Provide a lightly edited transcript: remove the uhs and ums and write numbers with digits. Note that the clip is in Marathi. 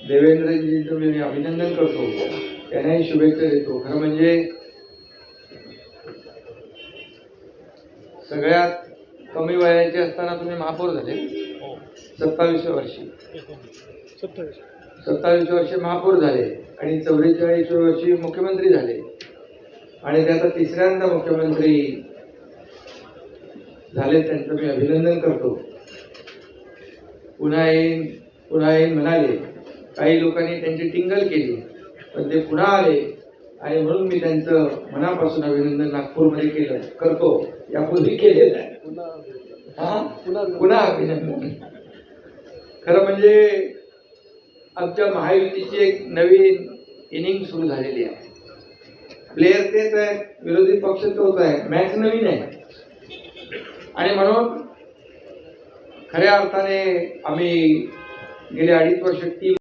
देवेंद्रजींचं मी अभिनंदन करतो, त्यांनाही शुभेच्छा देतो. खरं म्हणजे सगळ्यात कमी वयाचे असताना तुम्ही महापौर झाले. 27व्या वर्षी 27 वर्षे महापौर झाले आणि 44व्या वर्षी मुख्यमंत्री झाले आणि ते आता तिसऱ्यांदा मुख्यमंत्री झाले. त्यांचं मी अभिनंदन करतो. पुन्हा येईन म्हणाले. काही लोकांनी त्यांची टिंगल केली, पण ते पुन्हा आले आणि म्हणून मी त्यांचं मनापासून अभिनंदन नागपूरमध्ये करतो. यापूर्वी केलेलं आहे, पुन्हा अभिनंदन. खरं म्हणजे आमच्या महायुतीची एक नवीन इनिंग सुरू झालेली आहे. प्लेयर तेच आहे, विरोधी पक्ष तोच आहे, मॅच नवीन आहे आणि म्हणून खऱ्या अर्थाने आम्ही गेले 2.5 वर्ष टीम